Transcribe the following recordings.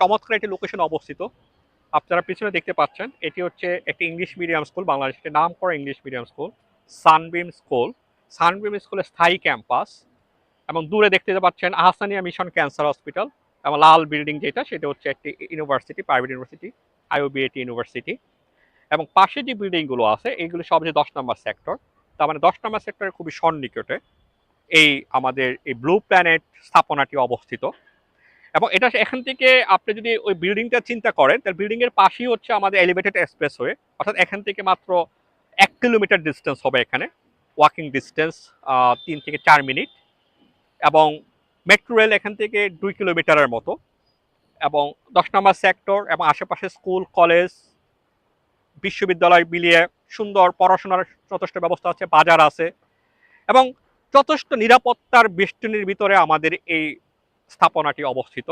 চমৎকার একটি লোকেশনে অবস্থিত। আপনারা পিছনে দেখতে পাচ্ছেন এটি হচ্ছে একটি ইংলিশ মিডিয়াম স্কুল, বাংলাদেশের নামকরা ইংলিশ মিডিয়াম স্কুল সানবিম স্কুল। সানবিম স্কুলের স্থায়ী ক্যাম্পাস এবং দূরে দেখতে পাচ্ছেন আহসানিয়া মিশন ক্যান্সার হসপিটাল এবং লাল বিল্ডিং যেটা সেটা হচ্ছে একটি ইউনিভার্সিটি, প্রাইভেট ইউনিভার্সিটি, আইওবিএটি ইউনিভার্সিটি। এবং পাশে যে বিল্ডিংগুলো আছে এইগুলো সব যে 10 নম্বর সেক্টর, তার মানে 10 নম্বর সেক্টরের খুবই সন্নিকটে এই আমাদের এই ব্লু প্ল্যানেট স্থাপনাটি অবস্থিত। এবং এটা এখান থেকে আপনি যদি ওই বিল্ডিংটা চিন্তা করেন তাহলে বিল্ডিং এর পাশেই হচ্ছে আমাদের এলিভেটেড এক্সপ্রেসওয়ে, অর্থাৎ এখান থেকে মাত্র 1 কিলোমিটার ডিস্টেন্স হবে এখানে, ওয়াকিং ডিস্টেন্স 3 থেকে 4 মিনিট। এবং মেট্রো রেল এখান থেকে 2 কিলোমিটারের মতো। এবং 10 নম্বর সেক্টর এবং আশেপাশে স্কুল কলেজ বিশ্ববিদ্যালয় মিলিয়ে সুন্দর পড়াশোনার যথেষ্ট ব্যবস্থা আছে, বাজার আছে এবং যথেষ্ট নিরাপত্তার বেষ্টনীর ভিতরে আমাদের এই স্থাপনাটি অবস্থিত।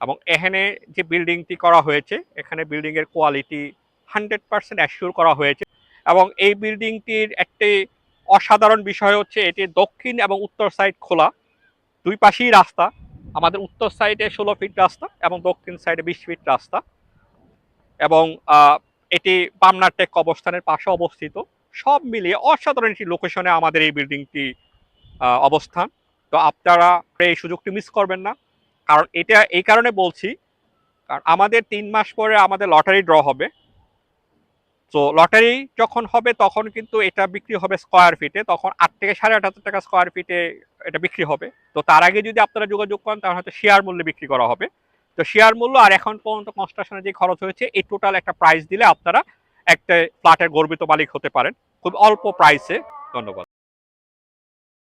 এবং এখানে যে বিল্ডিংটি করা হয়েছে এখানে বিল্ডিং এর কোয়ালিটি 100% অ্যাসিওর করা হয়েছে। এবং এই বিল্ডিংটির একটি অসাধারণ বিষয় হচ্ছে এটি দক্ষিণ এবং উত্তর সাইড খোলা, দুই পাশেই রাস্তা। আমাদের উত্তর সাইডে 16 ফিট রাস্তা এবং দক্ষিণ সাইডে 20 ফিট রাস্তা। এবং এটি পাবনা টেক অবস্থানের পাশে অবস্থিত। সব মিলিয়ে অসাধারণ একটি লোকেশনে আমাদের এই বিল্ডিংটি অবস্থান। তো আপনারা এই সুযোগটি মিস করবেন না, কারণ এটা এই কারণে বলছি কারণ আমাদের 3 মাস পরে আমাদের লটারি ড্র হবে। তো লটারি যখন হবে তখন কিন্তু এটা বিক্রি হবে স্কোয়ার ফিটে, তখন 8 থেকে 8,500 টাকা স্কোয়ার ফিটে এটা বিক্রি হবে। তো তার আগে যদি আপনারা যোগাযোগ করেন তাহলে হয়তো শেয়ার মূল্যে বিক্রি করা হবে। তো শেয়ার মূল্য আর এখন পর্যন্ত কনস্ট্রাকশনে যে খরচ হয়েছে এই টোটাল একটা প্রাইস দিলে আপনারা একটা ফ্ল্যাটের গর্বিত মালিক হতে পারেন খুব অল্প প্রাইসে। ধন্যবাদ।